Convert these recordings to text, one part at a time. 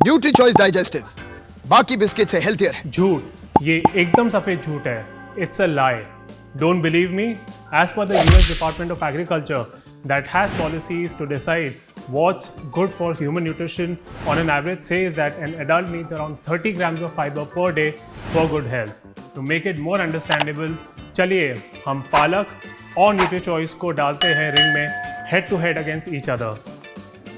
Nutri choice digestive, बाकी biscuit से healthier है। झूठ, ये एकदम सफेद झूठ है। It's a lie. Don't believe me? As per the US Department of Agriculture, that has policies to decide what's good for human nutrition, on an average says that an adult needs around 30 grams of fiber per day for good health. To make it more understandable, चलिए हम पालक और NutriChoice को डालते हैं ring में head to head against each other.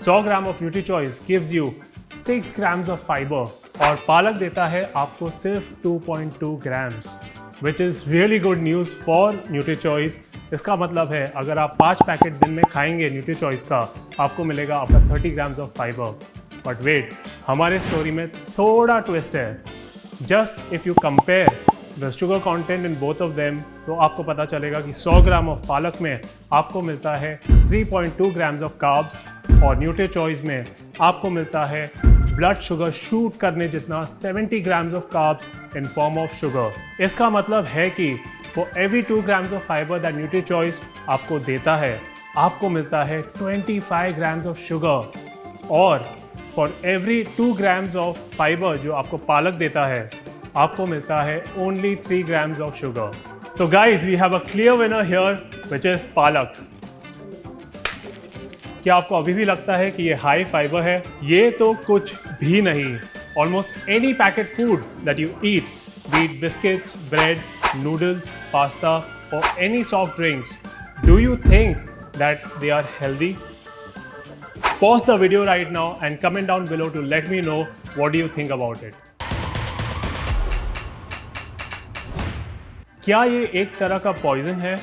100 gram of NutriChoice gives you 6 grams of fiber और पालक देता है आपको सिर्फ 2.2 grams. Which is really good news for NutriChoice. इसका मतलब है अगर आप 5 पैकेट दिन में खाएंगे NutriChoice का, आपको मिलेगा आपका 30 grams of fibre. But wait, हमारे स्टोरी में थोड़ा ट्विस्ट है। Just if you compare the sugar content in both of them, तो आपको पता चलेगा कि 100 ग्राम ऑफ पालक में आपको मिलता है 3.2 ग्राम्स ऑफ कार्ब्स और NutriChoice में आपको मिलता है ब्लड शुगर शूट करने जितना 70 grams of carbs in form of sugar. इसका मतलब है कि for every 2 grams of fibre that NutriChoice आपको देता है, आपको मिलता है 25 ग्राम्स ऑफ शुगर, और for every 2 grams of fibre जो आपको पालक देता है, आपको मिलता है only 3 grams of sugar. So guys, we have a clear winner here which is palak. क्या आपको अभी भी लगता है कि ये हाई फाइबर है? ये तो कुछ भी नहीं। Almost any packet food that you eat, be it biscuits, bread, noodles, pasta or any soft drinks, do you think that they are healthy? Pause the video right now and comment down below to let me know what do you think about it. क्या ये एक तरह का poison है?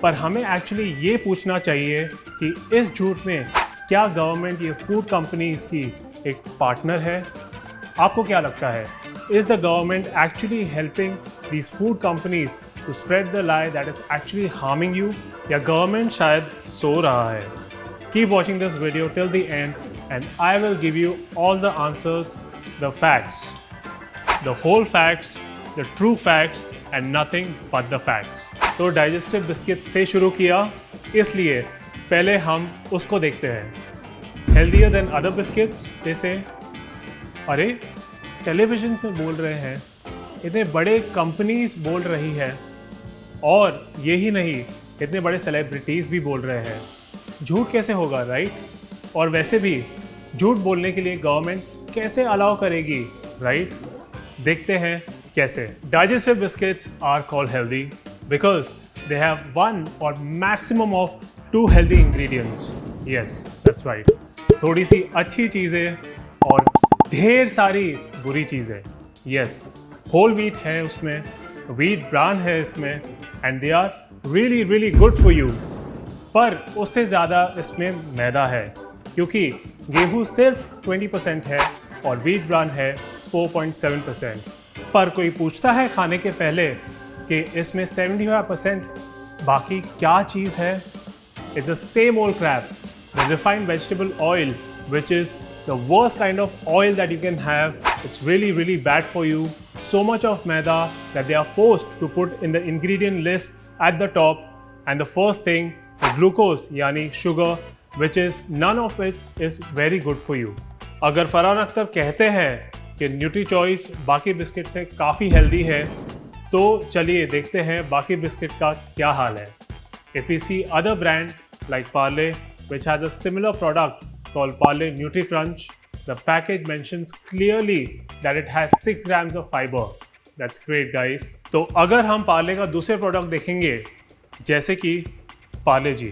पर हमें actually ये पूछना चाहिए कि इस झूठ में क्या गवर्नमेंट ये फूड कंपनीज की एक पार्टनर है? आपको क्या लगता है? Is the government actually helping these food companies to spread the lie that is actually harming you? या government शायद सो रहा है? Keep watching this video till the end and I will give you all the answers, the facts, the whole facts, the true facts and nothing but the facts. तो digestive biscuit से शुरू किया, इसलिए पहले हम उसको देखते हैं। हेल्दियर देन अदर बिस्किट्स जैसे, अरे टेलीविजन्स में बोल रहे हैं, इतने बड़े कंपनीज बोल रही है, और यही नहीं, इतने बड़े सेलिब्रिटीज़ भी बोल रहे हैं। झूठ कैसे होगा, राइट? और वैसे भी झूठ बोलने के लिए गवर्नमेंट कैसे अलाउ करेगी, राइट? देखते हैं कैसे। Digestive biscuits are called healthy because they have one or maximum of 2 healthy ingredients. Yes, that's right. थोड़ी सी अच्छी चीज़ें और ढेर सारी बुरी चीज़ें। Yes, whole wheat है उसमें, wheat bran है इसमें, and they are really really good for you. पर उससे ज़्यादा इसमें मैदा है, क्योंकि गेहूँ सिर्फ 20% है और wheat bran है 4.7%। पर कोई पूछता है खाने के पहले कि इसमें 75% बाकी क्या चीज़ है? It's the same old crap, the refined vegetable oil, which is the worst kind of oil that you can have. It's really really bad for you. So much of maida that they are forced to put in the ingredient list at the top, and the first thing, the glucose यानी sugar, which is none of it is very good for you. अगर फरहान अख्तर कहते हैं कि NutriChoice बाकी biscuit से काफ़ी healthy है, तो चलिए देखते हैं बाकी बिस्किट का क्या हाल है। If we see other brand like Parle, which has a similar product called Parle NutriCrunch, the package mentions clearly that it has 6 grams of fiber. That's great, guys. तो अगर हम पार्ले का दूसरे प्रोडक्ट देखेंगे, जैसे कि पार्ले जी,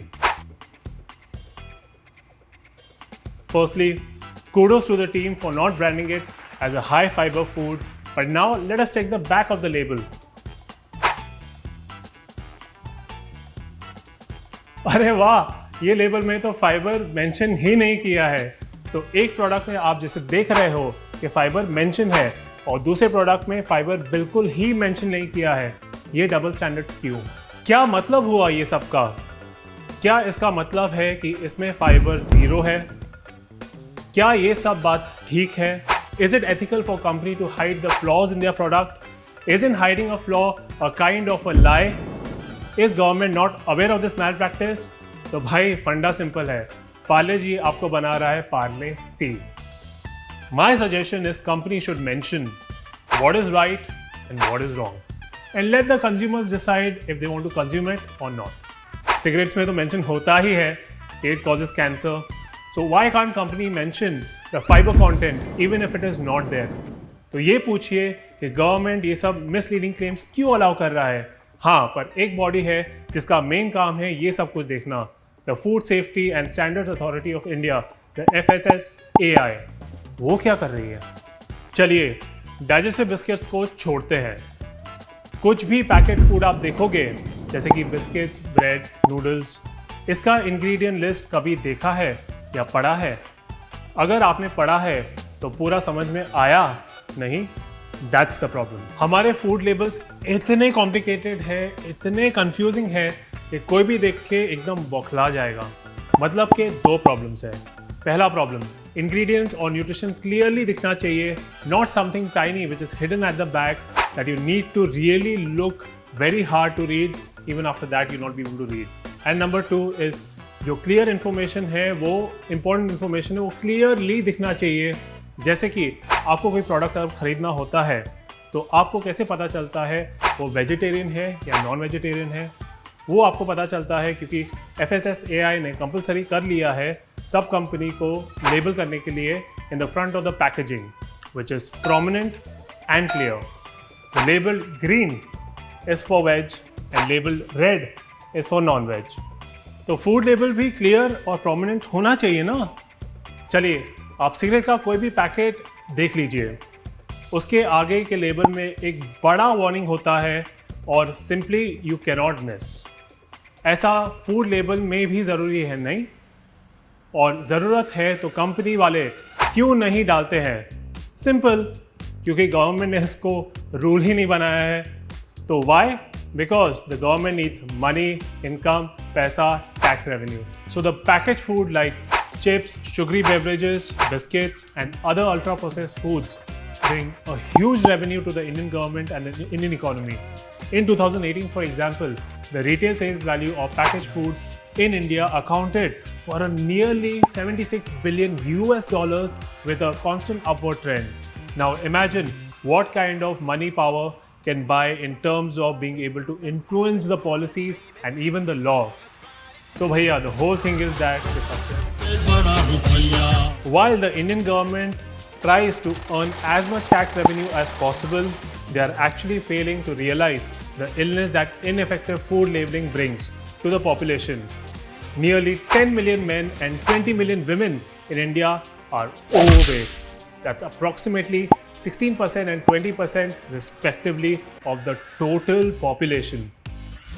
firstly, kudos to the team for not branding it as a high fiber food. But now let us check the back of the label. अरे वाह, ये लेबल में तो फाइबर मेंशन ही नहीं किया है। तो एक प्रोडक्ट में आप जैसे देख रहे हो कि फाइबर मेंशन है और दूसरे प्रोडक्ट में फाइबर बिल्कुल ही मेंशन नहीं किया है। ये डबल स्टैंडर्ड्स क्यों? क्या मतलब हुआ ये सब का? क्या इसका मतलब है कि इसमें फाइबर 0 है? क्या ये सब बात ठीक है? Is it ethical for company to hide the flaws in their product? Isn't hiding a flaw a kind of a lie? Is government not aware of this malpractice? तो भाई फंडा सिंपल है, पार्ले जी आपको बना रहा है पार्ले सी। My suggestion is company should mention what is right and what is wrong and let the consumers decide if they want to consume it or not. Cigarettes में तो mention होता ही है कि it causes cancer. So why can't company mention the fiber content even if it is not there? तो ये पूछिए कि government ये सब मिसलीडिंग क्लेम्स क्यों अलाउ कर रहा है. हाँ, पर एक बॉडी है जिसका मेन काम है ये सब कुछ देखना. The food safety and standards authority of India, the FSSAI. वो क्या कर रही है? चलिए डाइजेस्टिव बिस्किट्स को छोड़ते हैं. कुछ भी पैकेट फूड आप देखोगे जैसे कि बिस्किट्स, ब्रेड, नूडल्स, इसका इंग्रेडिएंट लिस्ट कभी देखा है या पढ़ा है? अगर आपने पढ़ा है तो पूरा समझ में आया नहीं. That's the problem. हमारे फूड लेबल्स इतने कॉम्प्लिकेटेड है, इतने कंफ्यूजिंग है कि कोई भी देख के एकदम बौखला जाएगा. मतलब कि दो प्रॉब्लम्स है. पहला प्रॉब्लम, इंग्रेडिएंट्स और न्यूट्रिशन क्लियरली दिखना चाहिए, not something tiny which is hidden at the back that you need to really look very hard to read. Even after that you not be able to read. And number 2 is जो clear information है वो important information है, वो clearly दिखना चाहिए. जैसे कि आपको कोई प्रोडक्ट अगर खरीदना होता है तो आपको कैसे पता चलता है वो वेजिटेरियन है या नॉन वेजिटेरियन है? वो आपको पता चलता है क्योंकि FSSAI ने कंपलसरी कर लिया है सब कंपनी को लेबल करने के लिए in the front of the packaging which is prominent and clear. The label green is for veg and label red is for non-veg. तो फूड लेबल भी क्लियर और प्रोमिनेंट होना चाहिए ना. चलिए आप सिगरेट का कोई भी पैकेट देख लीजिए, उसके आगे के लेबल में एक बड़ा वार्निंग होता है और सिंपली यू कैनॉट मिस. ऐसा फूड लेबल में भी ज़रूरी है नहीं? और ज़रूरत है तो कंपनी वाले क्यों नहीं डालते हैं? सिंपल, क्योंकि गवर्नमेंट ने इसको रूल ही नहीं बनाया है. तो why? Because the government needs money, income, paisa, tax revenue. So the packaged food like chips, sugary beverages, biscuits and other ultra processed foods bring a huge revenue to the Indian government and the Indian economy. In 2018, for example, the retail sales value of packaged food in India accounted for a nearly $76 billion with a constant upward trend. Now imagine what kind of money power can buy in terms of being able to influence the policies and even the law. So bhaiya, the whole thing is that while the Indian government tries to earn as much tax revenue as possible, they are actually failing to realize the illness that ineffective food labeling brings to the population. Nearly 10 million men and 20 million women in India are overweight. That's approximately 16% and 20% respectively of the total population.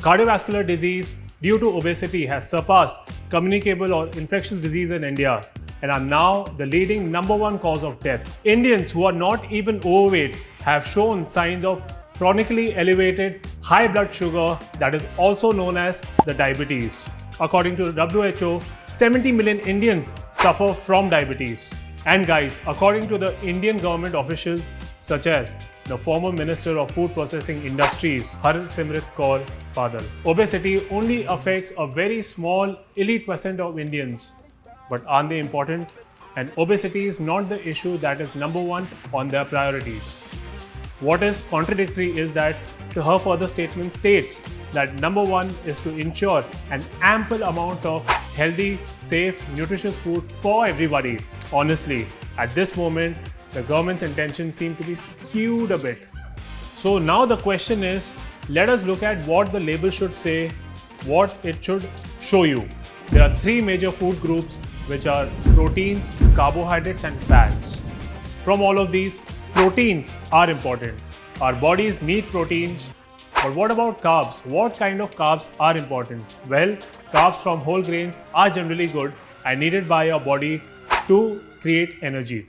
Cardiovascular disease due to obesity has surpassed communicable or infectious disease in India and are now the leading #1 cause of death. Indians who are not even overweight have shown signs of chronically elevated high blood sugar that is also known as the diabetes. According to WHO, 70 million Indians suffer from diabetes. And guys, according to the Indian government officials such as the former Minister of Food Processing Industries, Harsimrat Kaur Badal, obesity only affects a very small elite percent of Indians. But aren't they important? And obesity is not the issue that is #1 on their priorities. What is contradictory is that her further statement states that #1 is to ensure an ample amount of healthy, safe, nutritious food for everybody. Honestly, at this moment, the government's intentions seem to be skewed a bit. So now the question is, let us look at what the label should say, what it should show you. There are 3 major food groups which are proteins, carbohydrates and fats. From all of these, proteins are important. Our bodies need proteins. But what about carbs? What kind of carbs are important? Well, carbs from whole grains are generally good and needed by your body to create energy.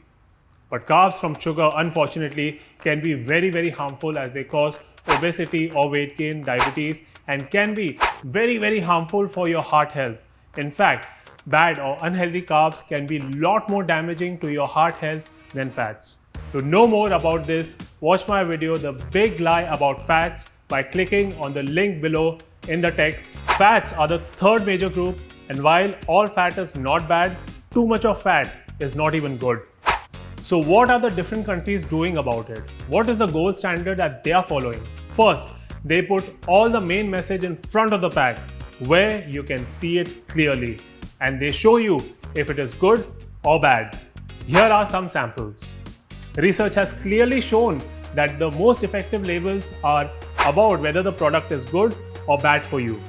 But carbs from sugar, unfortunately, can be very, very harmful as they cause obesity or weight gain, diabetes, and can be very, very harmful for your heart health. In fact, bad or unhealthy carbs can be a lot more damaging to your heart health than fats. To know more about this, watch my video, The Big Lie About Fats, by clicking on the link below in the text. Fats are the 3rd major group, and while all fat is not bad, too much of fat is not even good. So what are the different countries doing about it? What is the gold standard that they are following? First, they put all the main message in front of the pack where you can see it clearly, and they show you if it is good or bad. Here are some samples. Research has clearly shown that the most effective labels are about whether the product is good or bad for you,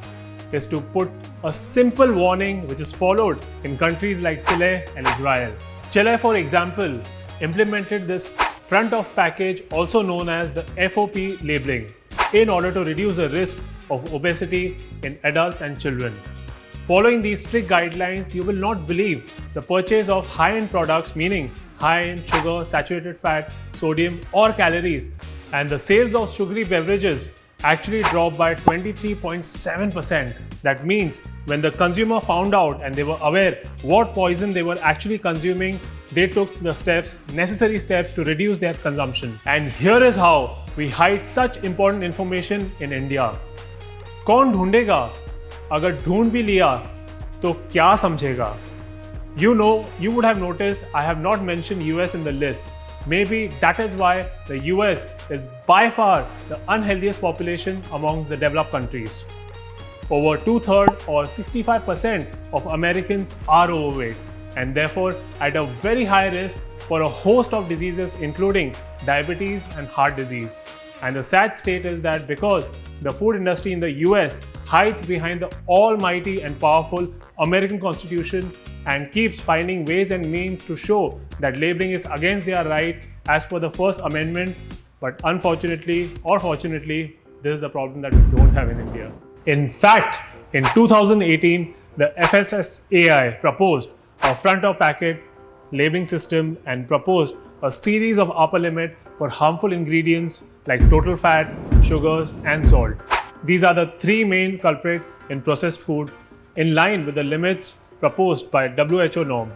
is to put a simple warning which is followed in countries like Chile and Israel. Chile, for example, implemented this front of package, also known as the FOP labeling, in order to reduce the risk of obesity in adults and children. Following these strict guidelines, you will not believe the purchase of high-end products, meaning high in sugar, saturated fat, sodium or calories, and the sales of sugary beverages actually dropped by 23.7%. That means when the consumer found out and they were aware what poison they were actually consuming, they took the necessary steps to reduce their consumption. And here is how we hide such important information in India. कौन ढूंढेगा? अगर ढूंढ भी लिया तो क्या समझेगा? You know, you would have noticed I have not mentioned US in the list. Maybe that is why the US is by far the unhealthiest population amongst the developed countries. Over 2/3 or 65% of Americans are overweight and therefore at a very high risk for a host of diseases including diabetes and heart disease. And the sad state is that because the food industry in the US hides behind the almighty and powerful American Constitution and keeps finding ways and means to show that labeling is against their right as per the First Amendment, but unfortunately or fortunately, this is the problem that we don't have in India. In fact, in 2018, the FSSAI proposed a front of packet labeling system and proposed a series of upper limit for harmful ingredients like total fat, sugars and salt. These are the three main culprits in processed food in line with the limits proposed by WHO norm.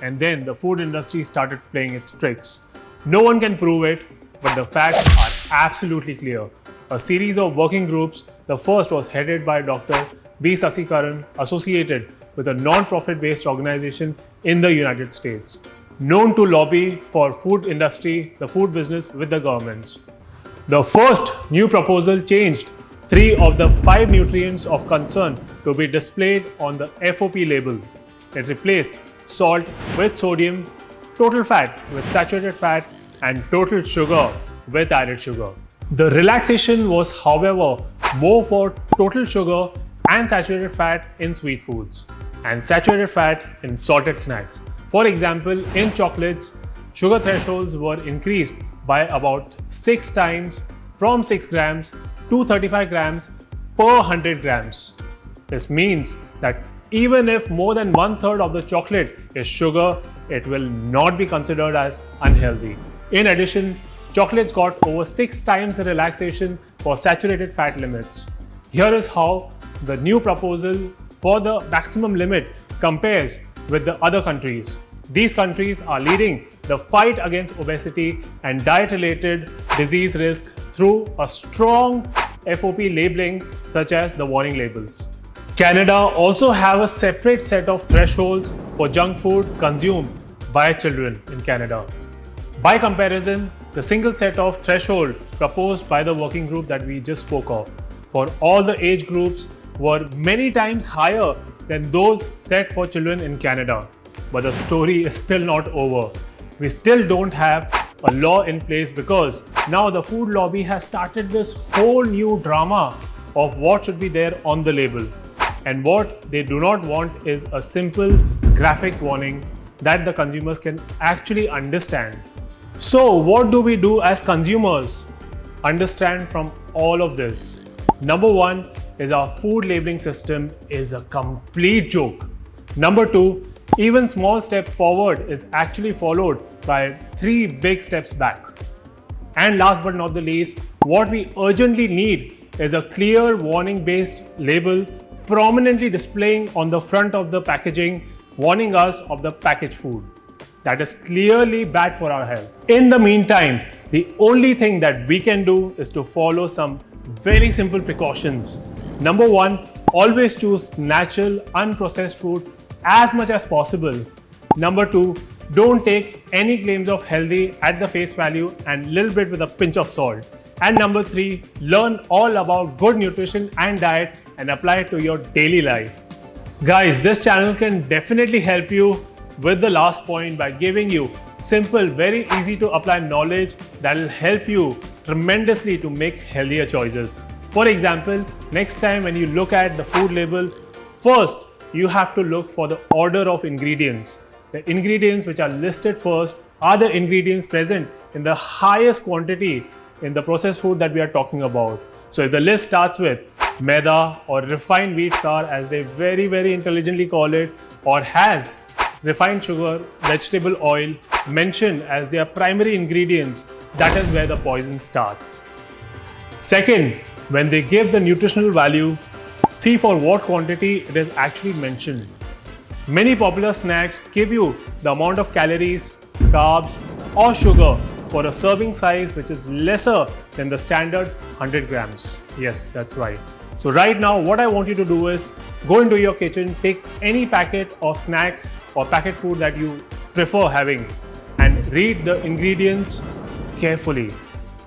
And then the food industry started playing its tricks. No one can prove it, but the facts are absolutely clear. A series of working groups, the first was headed by Dr. B. Sasikaran, associated with a non-profit based organization in the United States, known to lobby for food industry, the food business with the governments. The first new proposal changed 3 of the 5 nutrients of concern to be displayed on the FOP label. It replaced salt with sodium, total fat with saturated fat, and total sugar with added sugar. The relaxation was, however, more for total sugar and saturated fat in sweet foods and saturated fat in salted snacks. For example, in chocolates, sugar thresholds were increased by about 6 times from 6 grams to 35 grams per 100 grams. This means that even if more than 1/3 of the chocolate is sugar, it will not be considered as unhealthy. In addition, chocolates got over 6 times the relaxation for saturated fat limits. Here is how the new proposal for the maximum limit compares with the other countries. These countries are leading the fight against obesity and diet-related disease risk through a strong FOP labeling such as the warning labels. Canada also have a separate set of thresholds for junk food consumed by children in Canada. By comparison, the single set of threshold proposed by the working group that we just spoke of for all the age groups were many times higher than those set for children in Canada. But the story is still not over. We still don't have a law in place because now the food lobby has started this whole new drama of what should be there on the label. And what they do not want is a simple graphic warning that the consumers can actually understand. So what do we do as consumers? Understand from all of this. Number 1 is our food labeling system is a complete joke. Number 2, even small step forward is actually followed by 3 big steps back. And last but not the least, what we urgently need is a clear warning based label prominently displaying on the front of the packaging, warning us of the packaged food. That is clearly bad for our health. In the meantime, the only thing that we can do is to follow some very simple precautions. Number 1, always choose natural, unprocessed food as much as possible. Number 2, Don't take any claims of healthy at the face value and little bit with a pinch of salt. And number 3, learn all about good nutrition and diet and apply it to your daily life. Guys, this channel can definitely help you with the last point by giving you simple, very easy to apply knowledge that will help you tremendously to make healthier choices. For example, next time when you look at the food label, first you have to look for the order of ingredients. The ingredients which are listed first are the ingredients present in the highest quantity in the processed food that we are talking about. So if the list starts with maida or refined wheat flour, as they very intelligently call it, or has refined sugar, vegetable oil mentioned as their primary ingredients, that is where the poison starts. Second, when they give the nutritional value, see for what quantity it is actually mentioned. Many popular snacks give you the amount of calories, carbs or sugar for a serving size which is lesser than the standard 100 grams. Yes, that's right. So right now what I want you to do is go into your kitchen, take any packet of snacks or packet food that you prefer having and read the ingredients carefully.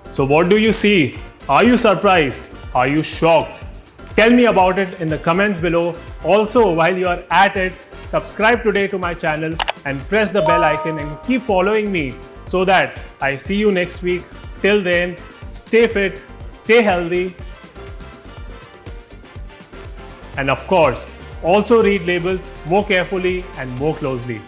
So what do you see? Are you surprised? Are you shocked? Tell me about it in the comments below. Also, while you are at it, subscribe today to my channel and press the bell icon and keep following me so that I see you next week. Till then, stay fit, stay healthy, and of course, also read labels more carefully and more closely.